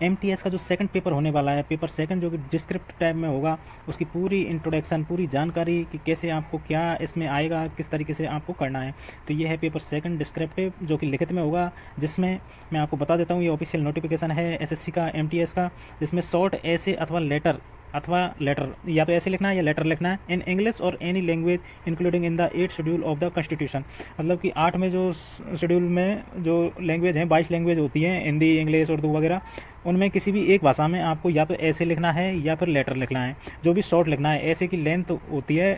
MTS का जो second paper होने वाला है, पेपर सेकंड, जो कि डिस्क्रिप्टिव टाइप में होगा, उसकी पूरी इंट्रोडक्शन, पूरी जानकारी कि कैसे आपको क्या इसमें आएगा, किस तरीके से आपको करना है। तो ये है पेपर सेकंड डिस्क्रिप्टिव, जो कि लिखित में होगा, जिसमें मैं आपको बता देता हूँ, ये ऑफिशियल नोटिफिकेशन है एसएससी का, एमटीएस का, जिसमें शॉर्ट ऐसे अथवा लेटर, या तो ऐसे लिखना है या लेटर लिखना है, इन इंग्लिश और any language including in the 8 schedule of the constitution. मतलब कि 8 में जो शेड्यूल में जो लैंग्वेज हैं, 22 लैंग्वेज होती हैं, हिंदी, इंग्लिश, उर्दू वगैरह, उनमें किसी भी एक भाषा में आपको या तो ऐसे लिखना है या फिर लेटर लिखना है, जो भी शॉर्ट लिखना है। ऐसे की लेंथ होती है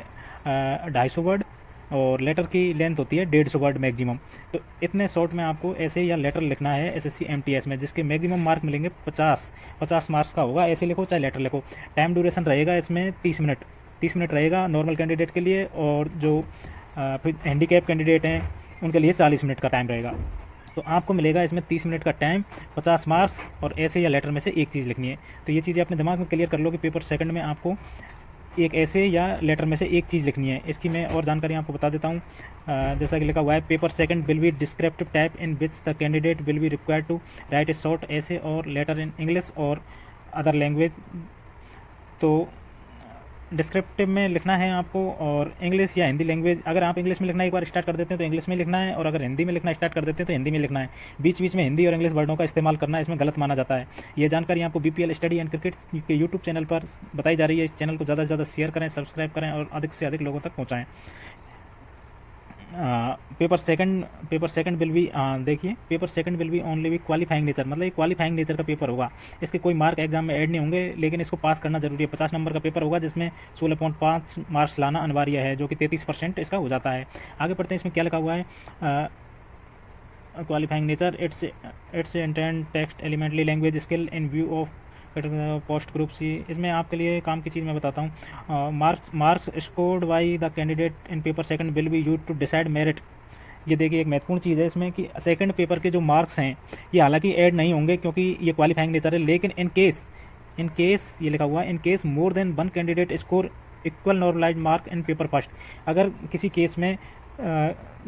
250 वर्ड, और लेटर की लेंथ होती है 150 वर्ड मैक्सिमम। तो इतने शॉर्ट में आपको ऐसे या लेटर लिखना है एसएससी एमटीएस में, जिसके मैक्सिमम मार्क मिलेंगे 50 मार्क्स का होगा। ऐसे लिखो चाहे लेटर लिखो। टाइम ड्यूरेशन रहेगा इसमें 30 मिनट रहेगा नॉर्मल कैंडिडेट के लिए, और जो फिर हैंडीकैप कैंडिडेट हैं उनके लिए 40 मिनट का टाइम रहेगा। तो आपको मिलेगा इसमें 30 मिनट का टाइम, 50 मार्क्स, और ऐसे या लेटर में से एक चीज़ लिखनी है। तो ये चीज़ें अपने दिमाग में क्लियर कर लो कि पेपर सेकंड में आपको एक ऐसे या लेटर में से एक चीज़ लिखनी है। इसकी मैं और जानकारी आपको बता देता हूँ। जैसा कि लिखा हुआ है, paper second will be descriptive type in which the candidate will be required to write a short essay और लेटर इन इंग्लिश और अदर लैंग्वेज। तो डिस्क्रिप्टिव में लिखना है आपको, और इंग्लिश या हिंदी लैंग्वेज, अगर आप इंग्लिश में लिखना एक बार स्टार्ट कर देते हैं तो इंग्लिश में लिखना है, और अगर हिंदी में लिखना स्टार्ट कर देते हैं तो हिंदी में लिखना है। बीच बीच में हिंदी और इंग्लिश वर्डों का इस्तेमाल करना इसमें गलत माना जाता है। ये जानकारी आपको बीपीएल स्टडी एंड क्रिकेट के यूट्यूब चैनल पर बताई जा रही है। इस चैनल को ज़्यादा से ज़्यादा शेयर करें, सब्सक्राइब करें, और अधिक से अधिक लोगों तक पहुँचाएँ। पेपर सेकंड विल बी, देखिए, paper second will B only B qualifying nature, मतलब ये क्वालिफाइंग नेचर का पेपर होगा। इसके कोई मार्क एग्जाम में ऐड नहीं होंगे, लेकिन इसको पास करना जरूरी है। 50 नंबर का पेपर होगा, जिसमें 16.5 मार्क्स लाना अनिवार्य है, जो कि 33% इसका हो जाता है। आगे पढ़ते हैं, इसमें क्या लिखा हुआ है। Qualifying nature, it's intent text elementally language skill in view of post group C. इसमें आपके लिए काम की चीज़ मैं बताता हूँ। Marks scored by the candidate in paper second will be use to decide merit. ये देखिए, एक महत्वपूर्ण चीज़ है इसमें कि सेकंड पेपर के जो मार्क्स हैं, ये हालांकि ऐड नहीं होंगे क्योंकि ये क्वालिफाइंग नेचर है, लेकिन इन केस ये लिखा हुआ है, in case more than one candidate score equal normalize mark in paper first. अगर किसी केस में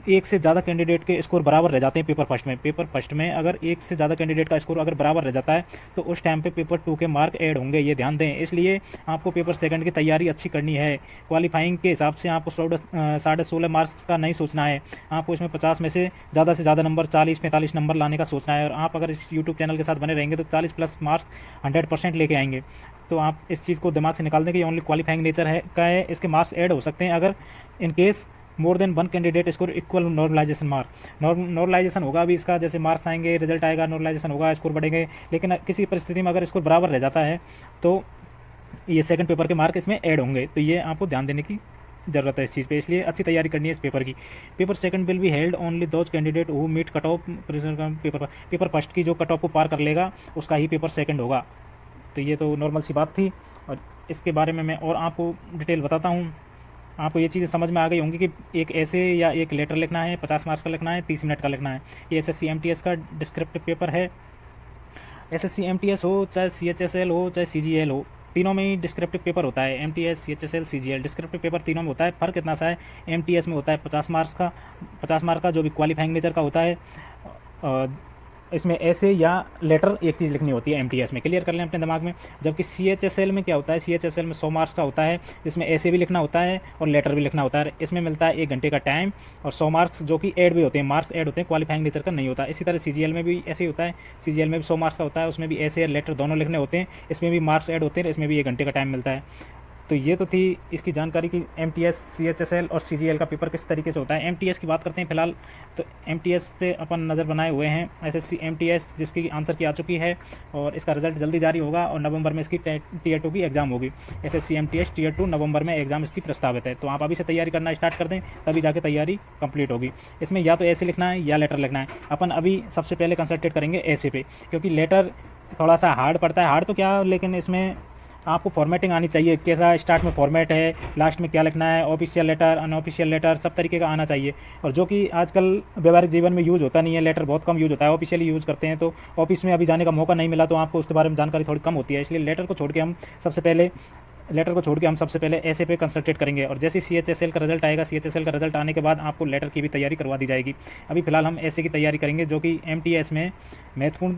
एक से ज़्यादा कैंडिडेट के स्कोर बराबर रह जाते हैं पेपर फर्स्ट में अगर एक से ज़्यादा कैंडिडेट का स्कोर अगर बराबर रह जाता है, तो उस टाइम पे पेपर 2 के मार्क ऐड होंगे, ये ध्यान दें। इसलिए आपको पेपर सेकंड की तैयारी अच्छी करनी है। क्वालिफाइंग के हिसाब से आपको 16.5 मार्क्स का नहीं सोचना है, आपको इसमें 50 में से ज़्यादा नंबर, 40-45 नंबर लाने का सोचना है। और आप अगर इस यूट्यूब चैनल के साथ बने रहेंगे तो 40+ मार्क्स 100% लेके आएंगे। तो आप इस चीज़ को दिमाग से निकाल दें कि ओनली क्वालिफाइंग नेचर है, इसके मार्क्स ऐड हो सकते हैं अगर in case more than one candidate score equal normalization mark. Normalization होगा अभी इसका, जैसे मार्क्स आएंगे, रिजल्ट आएगा, नॉर्मलाइजेशन होगा, स्कोर बढ़ेंगे। लेकिन किसी परिस्थिति में अगर स्कोर बराबर रह जाता है तो ये सेकंड पेपर के मार्क इसमें ऐड होंगे। तो ये आपको ध्यान देने की ज़रूरत है इस चीज़ पे, इसलिए अच्छी तैयारी करनी है इस पेपर की। Paper second will be held only those candidate who meet cut off paper first की जो कट ऑफ को पार कर लेगा उसका ही पेपर सेकंड होगा। तो ये तो नॉर्मल सी बात थी, और इसके बारे में मैं और आपको डिटेल बताता हूँ। आपको ये चीज़ें समझ में आ गई होंगी कि एक ऐसे या एक लेटर लिखना है, 50 मार्क्स का लिखना है, 30 मिनट का लिखना है। ये एसएससी एमटीएस का डिस्क्रिप्टिव पेपर है। एसएससी एमटीएस हो, चाहे सीएचएसएल हो, चाहे सीजीएल हो, तीनों में ही डिस्क्रिप्टिव पेपर होता है। MTS, CHSL, CGL, descriptive paper तीनों में होता है। फ़र्क इतना सा है, एमटीएस में होता है 50 मार्क्स का, जो भी क्वालिफाइंग नेचर का होता है। इसमें ऐसे या लेटर एक चीज़ लिखनी होती है एमटीएस में, क्लियर कर लें अपने दिमाग में। जबकि सीएचएसएल में क्या होता है, सीएचएसएल में 100 मार्क्स का होता है, जिसमें ऐसे भी लिखना होता है और लेटर भी लिखना होता है। इसमें मिलता है 1 घंटे का टाइम और 100 मार्क्स, जो कि ऐड भी होते हैं, मार्क्स ऐड होते हैं, क्वालिफाइंग नेचर का नहीं होता। इसी तरह सीजीएल में भी ऐसे ही होता है। सीजीएल में भी 100 मार्क्स का होता है, उसमें भी ऐसे या लेटर दोनों लिखने होते हैं। इसमें भी मार्क्स ऐड होते हैं, इसमें भी 1 घंटे का टाइम मिलता है। तो ये तो थी इसकी जानकारी कि एमटीएस, सीएचएसएल और सीजीएल का पेपर किस तरीके से होता है। एमटीएस की बात करते हैं फिलहाल। तो एमटीएस पे अपन नज़र बनाए हुए हैं, एसएससी एमटीएस, जिसकी आंसर की आ चुकी है और इसका रिजल्ट जल्दी जारी होगा, और नवंबर में इसकी टीयर 2 की एग्ज़ाम होगी। एसएससी एमटीएस टीयर 2 नवंबर में एग्ज़ाम इसकी प्रस्तावित है। तो आप अभी से तैयारी करना स्टार्ट कर दें, तभी जाके तैयारी कंप्लीट होगी। इसमें या तो ऐसे लिखना है या लेटर लिखना है। अपन अभी सबसे पहले कंसंट्रेट करेंगे ऐसे पे, क्योंकि लेटर थोड़ा सा हार्ड पड़ता है। हार्ड तो क्या, लेकिन इसमें आपको फॉर्मेटिंग आनी चाहिए, कैसा स्टार्ट में फॉर्मेट है, लास्ट में क्या लिखना है, ऑफिशियल लेटर, अनऑफिशियल लेटर, सब तरीके का आना चाहिए। और जो कि आजकल व्यवहारिक जीवन में यूज़ होता नहीं है, लेटर बहुत कम यूज़ होता है, ऑफिशियली यूज़ करते हैं। तो ऑफिस में अभी जाने का मौका नहीं मिला, तो आपको उसके बारे में जानकारी थोड़ी कम होती है। इसलिए लेटर को छोड़ के हम सबसे पहले ऐसे पे कंसंट्रेट करेंगे। और जैसे सीएचएसएल का रिजल्ट आएगा, सीएचएसएल का रिजल्ट आने के बाद आपको लेटर की भी तैयारी करवा दी जाएगी। अभी फिलहाल हम ऐसे की तैयारी करेंगे, जो कि एमटीएस में महत्वपूर्ण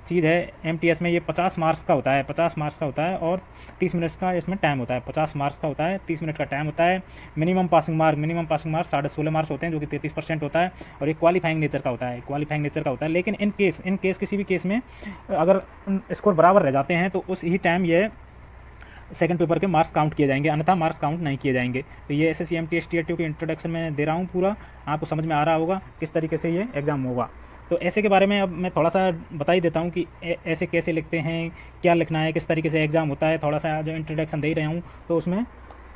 चीज़ है MTS में, ये 50 मार्क्स का होता है, 50 मार्क्स का होता है और 30 मिनट्स का इसमें टाइम होता है। 50 मार्क्स का होता है, 30 मिनट का टाइम होता है। मिनिमम पासिंग मार्क 16.5 मार्क्स होते हैं, जो कि 33% होता है। और ये क्वालिफाइंग नेचर का होता है, क्वालिफाइंग नेचर का होता है। लेकिन इन केस किसी भी केस में अगर स्कोर बराबर रह जाते हैं तो उस ही टाइम ये सेकंड पेपर के मार्क्स काउंट किए जाएंगे, अन्यथा मार्क्स काउंट नहीं किए जाएंगे। तो ये SSC MTS Tier 2 की इंट्रोडक्शन में दे रहा हूँ पूरा, आपको समझ में आ रहा होगा किस तरीके से ये एग्ज़ाम होगा। तो ऐसे के बारे में अब मैं थोड़ा सा बता ही देता हूँ कि ऐसे कैसे लिखते हैं, क्या लिखना है, किस तरीके से एग्ज़ाम होता है। थोड़ा सा जो इंट्रोडक्शन दे ही रहा हूँ तो उसमें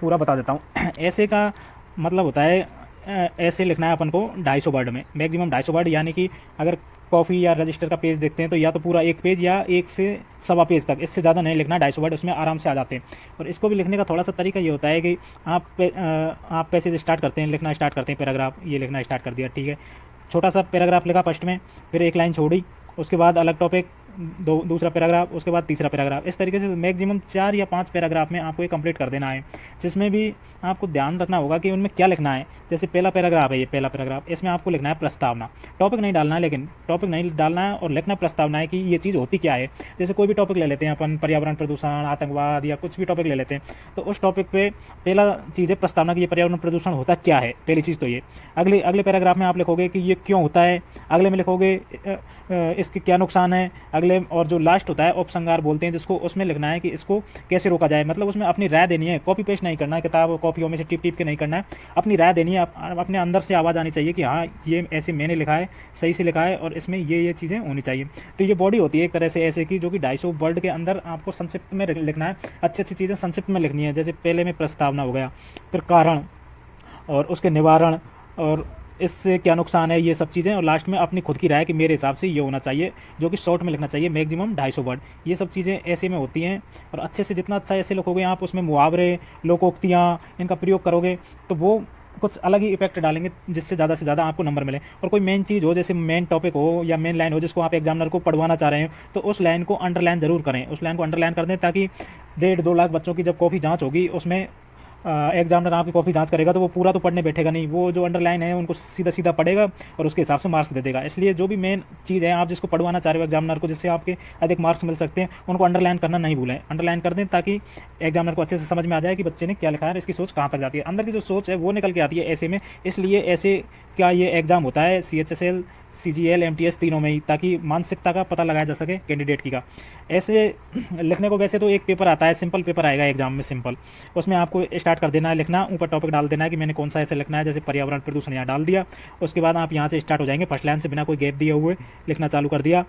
पूरा बता देता हूँ। ऐसे का मतलब होता है ऐसे लिखना है अपन को 250 वर्ड में, मैक्सिमम 250 वर्ड। यानी कि अगर कॉपी या रजिस्टर का पेज देखते हैं तो या तो पूरा एक पेज या 1 से सवा पेज तक, इससे ज़्यादा नहीं लिखना। 250 वर्ड उसमें आराम से आ जाते हैं। और इसको भी लिखने का थोड़ा सा तरीका ये होता है कि आप पैसेज स्टार्ट करते हैं, लिखना स्टार्ट करते हैं, पैराग्राफ ये लिखना स्टार्ट कर दिया, ठीक है, छोटा सा पैराग्राफ लिखा फर्स्ट में, फिर एक लाइन छोड़ी, उसके बाद अलग टॉपिक, दूसरा पैराग्राफ, उसके बाद तीसरा पैराग्राफ। इस तरीके से मैक्सिमम 4 या 5 पैराग्राफ में आपको ये कंप्लीट कर देना है, जिसमें भी आपको ध्यान रखना होगा कि उनमें क्या लिखना है। जैसे पहला पैराग्राफ है, ये पहला पैराग्राफ, इसमें आपको लिखना है प्रस्तावना। टॉपिक नहीं डालना है, लेकिन टॉपिक नहीं डालना है और लिखना प्रस्तावना है कि ये चीज़ होती क्या है। जैसे कोई भी टॉपिक ले लेते हैं अपन, पर्यावरण प्रदूषण, आतंकवाद या कुछ भी टॉपिक ले लेते हैं, तो उस टॉपिक पे पहला चीज़ है प्रस्तावना की, ये पर्यावरण प्रदूषण होता क्या है, पहली चीज़ तो ये। अगले पैराग्राफ में आप लिखोगे कि ये क्यों होता है, अगले में लिखोगे इसके क्या नुकसान है, अगले, और जो लास्ट होता है उपसंहार बोलते हैं जिसको, उसमें लिखना है कि इसको कैसे रोका जाए। मतलब उसमें अपनी राय देनी है, कॉपी पेस्ट नहीं करना है, किताब कॉपियों में से टिप टिप के नहीं करना है, अपनी राय देनी है। अपने अंदर से आवाज़ आनी चाहिए कि हाँ ये ऐसे मैंने लिखा है, सही से लिखा है और इसमें ये चीज़ें होनी चाहिए। तो ये बॉडी होती है एक तरह से ऐसे की, जो कि 250 वर्ड के अंदर आपको संक्षिप्त में लिखना है। अच्छी अच्छी चीज़ें संक्षिप्त में लिखनी है। जैसे पहले में प्रस्तावना हो गया, फिर कारण और उसके निवारण और इससे क्या नुकसान है, ये सब चीज़ें, और लास्ट में अपनी खुद की राय कि मेरे हिसाब से ये होना चाहिए, जो कि शॉर्ट में लिखना चाहिए, मैक्सिमम 250 वर्ड। ये सब चीज़ें ऐसे में होती हैं। और अच्छे से जितना अच्छा ऐसे लिखोगे आप, उसमें मुहावरे, लोकोक्तियाँ, इनका प्रयोग करोगे तो वो कुछ अलग ही इफेक्ट डालेंगे, जिससे ज़्यादा से ज़्यादा आपको नंबर मिले। और कोई मेन चीज़ हो, जैसे मेन टॉपिक हो या मेन लाइन हो जिसको आप एग्जामिनर को पढ़वाना चाह रहे हैं, तो उस लाइन को अंडरलाइन ज़रूर करें, उस लाइन को अंडरलाइन कर दें, ताकि 1.5-2 लाख बच्चों की जब कॉपी जाँच होगी, उसमें एग्जामिनर आपकी कॉपी जांच करेगा तो वो पूरा तो पढ़ने बैठेगा नहीं, वो जो अंडरलाइन है उनको सीधा सीधा पढ़ेगा और उसके हिसाब से मार्क्स दे देगा। इसलिए जो भी मेन चीज़ है, आप जिसको पढ़वाना चाह रहे हो एग्जामिनर को, जिससे आपके अधिक मार्क्स मिल सकते हैं, उनको अंडरलाइन करना नहीं भूलें, अंडरलाइन कर दें, ताकि एग्जामिनर को अच्छे से समझ में आ जाए कि बच्चे ने क्या लिखा है, इसकी सोच कहाँ तक जाती है। अंदर की जो सोच है वो निकल के आती है ऐसे में। इसलिए ऐसे क्या ये एग्ज़ाम होता है CHSL, CGL, MTS तीनों में ही, ताकि मानसिकता का पता लगाया जा सके कैंडिडेट की का। ऐसे लिखने को वैसे तो एक पेपर आता है, सिंपल पेपर आएगा एग्जाम में, सिंपल। उसमें आपको स्टार्ट कर देना है लिखना, ऊपर टॉपिक डाल देना है कि मैंने कौन सा ऐसे लिखना है, जैसे पर्यावरण प्रदूषण यहाँ डाल दिया। उसके बाद आप यहाँ से स्टार्ट हो जाएंगे, फर्स्ट लाइन से बिना कोई गैप दिए हुए लिखना चालू कर दिया।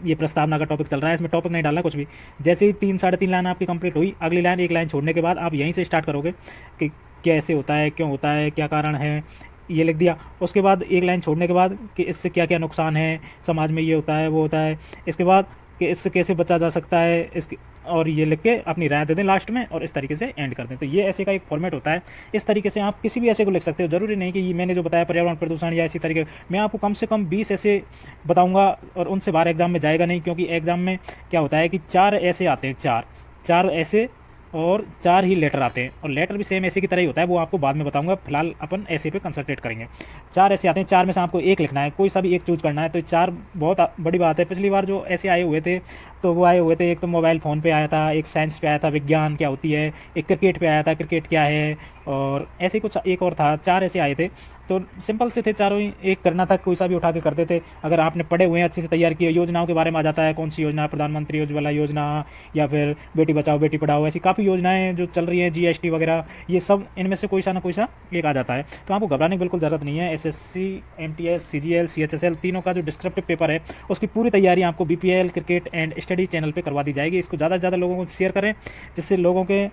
ये प्रस्तावना का टॉपिक चल रहा है, इसमें टॉपिक नहीं डालना कुछ भी। जैसे ही 3-3.5 लाइन आपकी कंप्लीट हुई, अगली लाइन एक लाइन छोड़ने के बाद आप यहीं से स्टार्ट करोगे कि कैसे होता है, क्यों होता है, क्या कारण है, ये लिख दिया। उसके बाद एक लाइन छोड़ने के बाद कि इससे क्या क्या नुकसान है, समाज में ये होता है, वो होता है। इसके बाद कि इससे कैसे बचा जा सकता है, इसके, और ये लिख के अपनी राय दे दें लास्ट में, और इस तरीके से एंड कर दें। तो ये ऐसे का एक फॉर्मेट होता है। इस तरीके से आप किसी भी ऐसे को लिख सकते हो। ज़रूरी नहीं कि ये मैंने जो बताया पर्यावरण प्रदूषण या इसी तरीके, मैं आपको कम से कम 20 ऐसे बताऊँगा, और उनसे बाहर एग्जाम में जाएगा नहीं। क्योंकि एग्जाम में क्या होता है कि 4 ऐसे आते हैं, 4 ऐसे और 4 ही लेटर आते हैं, और लेटर भी सेम ऐसे की तरह ही होता है, वो आपको बाद में बताऊंगा। फिलहाल अपन ऐसे पे कंसंट्रेट करेंगे। 4 ऐसे आते हैं, 4 में से आपको एक लिखना है, कोई सा भी एक चूज करना है। तो 4 बहुत बड़ी बात है। पिछली बार जो ऐसे आए हुए थे, तो वो आए हुए थे, एक तो मोबाइल फ़ोन पे आया था, एक साइंस पे आया था, विज्ञान क्या होती है, एक क्रिकेट पे आया था, क्रिकेट क्या है, और ऐसे कुछ एक और था। 4 ऐसे आए थे, तो सिंपल से थे चारों ही, एक करना था, कोई सा भी उठा के करते थे। अगर आपने पढ़े हुए हैं, अच्छे से तैयार किए, योजनाओं के बारे में आ जाता है, कौन सी योजना, प्रधानमंत्री उज्ज्वला योजना, या फिर बेटी बचाओ बेटी पढ़ाओ, ऐसी काफ़ी योजनाएं जो चल रही हैं, GST वगैरह, ये सब इनमें से कोई सा ना कोई सा एक आ जाता है। तो आपको घबराने की बिल्कुल ज़रूरत नहीं है। SSC, MTS, CGL, CHSL तीनों का जो डिस्क्रिप्टिव पेपर है, उसकी पूरी तैयारी आपको BPL cricket and study channel पर करवा दी जाएगी। इसको ज़्यादा से ज़्यादा लोगों को शेयर करें, जिससे लोगों के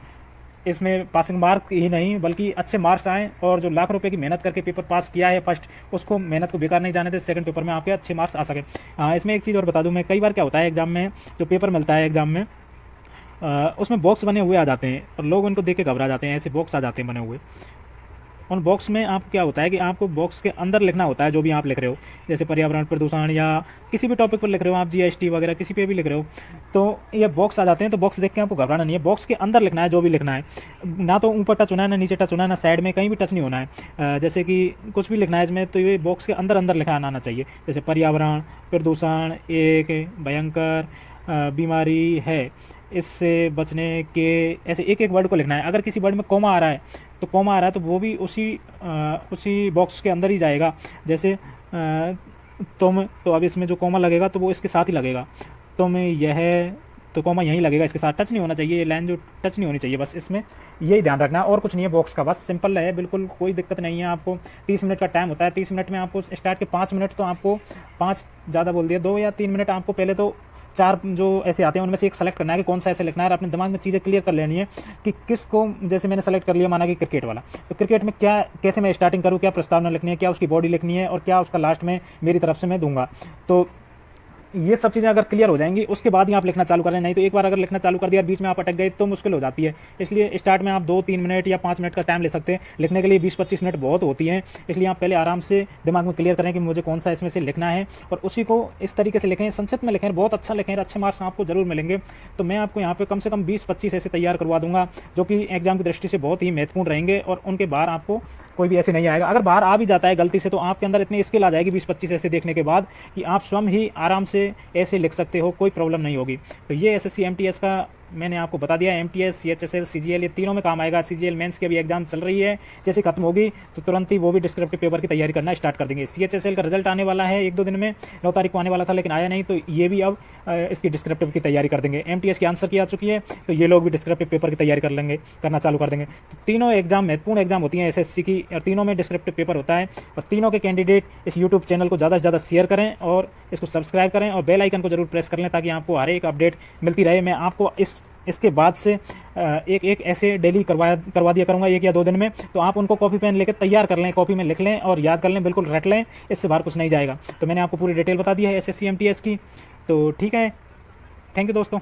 इसमें पासिंग मार्क ही नहीं बल्कि अच्छे मार्क्स आएँ, और जो लाख रुपए की मेहनत करके पेपर पास किया है फर्स्ट, उसको मेहनत को बेकार नहीं जाने दे, सेकंड पेपर में आपके अच्छे मार्क्स आ सके। इसमें एक चीज़ और बता दूं मैं, कई बार क्या होता है एग्जाम में, जो पेपर मिलता है एग्जाम में, उसमें बॉक्स बने हुए आ जाते हैं, और लोग उनको देख के घबरा जाते हैं। ऐसे बॉक्स आ जाते हैं बने हुए, उन बॉक्स में आप क्या होता है कि आपको बॉक्स के अंदर लिखना होता है जो भी आप लिख रहे हो, जैसे पर्यावरण प्रदूषण या किसी भी टॉपिक पर लिख रहे हो आप, जीएसटी वगैरह किसी पे भी लिख रहे हो, तो ये बॉक्स आ जाते हैं। तो बॉक्स देख के आपको घबराना नहीं है, बॉक्स के अंदर लिखना है जो भी लिखना है, ना तो ऊपर टच होना है, ना नीचे टच होना है, ना साइड में कहीं भी टच नहीं होना है। जैसे कि कुछ भी लिखना है इसमें तो ये बॉक्स के अंदर अंदर लिखा आना चाहिए, जैसे पर्यावरण प्रदूषण एक भयंकर बीमारी है, इससे बचने के, ऐसे एक एक वर्ड को लिखना है। अगर किसी वर्ड में कॉमा आ रहा है तो कॉमा आ रहा है तो वो भी उसी बॉक्स के अंदर ही जाएगा। जैसे तुम, तो अब इसमें जो कॉमा लगेगा तो वो इसके साथ ही लगेगा, तुम यह, तो कॉमा यहीं लगेगा, इसके साथ टच नहीं होना चाहिए, ये लाइन जो टच नहीं होनी चाहिए, बस इसमें यही ध्यान रखना है और कुछ नहीं है बॉक्स का। बस सिंपल है, बिल्कुल कोई दिक्कत नहीं है। आपको 30 मिनट का टाइम होता है, 30 मिनट में आपको स्टार्ट के 5 मिनट तो आपको, 5 ज़्यादा बोल दिया, 2 या 3 मिनट आपको पहले तो 4 जो ऐसे आते हैं उनमें से एक सेलेक्ट करना है कि कौन सा ऐसे लिखना है, और अपने दिमाग में चीज़ें क्लियर कर लेनी है कि किसको, जैसे मैंने सेलेक्ट कर लिया माना कि क्रिकेट वाला, तो क्रिकेट में क्या, कैसे मैं स्टार्टिंग करूँ, क्या प्रस्तावना लिखनी है, क्या उसकी बॉडी लिखनी है और क्या उसका लास्ट में मेरी तरफ से मैं दूंगा। तो ये सब चीज़ें अगर क्लियर हो जाएंगी उसके बाद ही आप लिखना चालू करें, नहीं तो एक बार अगर लिखना चालू कर दिया बीच में आप अटक गए तो मुश्किल हो जाती है। इसलिए स्टार्ट में आप 2-3 मिनट या 5 मिनट का टाइम ले सकते हैं, लिखने के लिए 20-25 मिनट बहुत होती हैं। इसलिए आप पहले आराम से दिमाग में क्लियर करें कि मुझे कौन सा इसमें से लिखना है और उसी को इस तरीके से लिखें, संक्षिप्त में लिखें, बहुत अच्छा लिखें, अच्छे मार्क्स आपको जरूर मिलेंगे। तो मैं आपको यहाँ पे कम से कम 20-25 ऐसे तैयार करवा दूंगा जो कि एग्जाम की दृष्टि से बहुत ही महत्वपूर्ण रहेंगे और उनके बाहर आपको कोई भी ऐसे नहीं आएगा। अगर बाहर आ भी जाता है गलती से तो आपके अंदर इतनी स्किल आ जाएगी 20-25 ऐसे देखने के बाद कि आप स्वयं ही आराम से ऐसे लिख सकते हो, कोई प्रॉब्लम नहीं होगी। तो ये एसएससी एमटीएस का मैंने आपको बता दिया, एमटीएस, सीएचएसएल, सीजीएल, ये तीनों में काम आएगा। सीजीएल मेंस की अभी एग्जाम चल रही है, जैसे खत्म होगी तो तुरंत ही वो भी डिस्क्रिप्टिव पेपर की तैयारी करना स्टार्ट कर देंगे। सीएचएसएल का रिजल्ट आने वाला है 1-2 दिन में, 9 तारीख को आने वाला था लेकिन आया नहीं, तो ये भी अब इसकी डिस्क्रिप्टिव की तैयारी कर देंगे। एमटीएस की आंसर की आ चुकी है तो ये लोग भी डिस्क्रिप्टिव पेपर की तैयारी करना चालू कर देंगे। तो तीनों एग्जाम महत्वपूर्ण एग्जाम होती हैं एसएससी की और तीनों में डिस्क्रिप्टिव पेपर होता है। और तीनों के कैंडिडेट इस यूट्यूब चैनल को ज़्यादा से ज़्यादा शेयर करें और इसको सब्सक्राइब करें और बेल आइकन को जरूर प्रेस कर लें ताकि आपको हर एक अपडेट मिलती रहे। मैं आपको इसके बाद से एक ऐसे डेली करवा दिया करूंगा 1 या 2 दिन में, तो आप उनको कॉपी पेन लेकर तैयार कर लें, कॉपी में लिख लें और याद कर लें, बिल्कुल रट लें, इससे बाहर कुछ नहीं जाएगा। तो मैंने आपको पूरी डिटेल बता दी है एसएससी एमटीएस की। तो ठीक है, थैंक यू दोस्तों।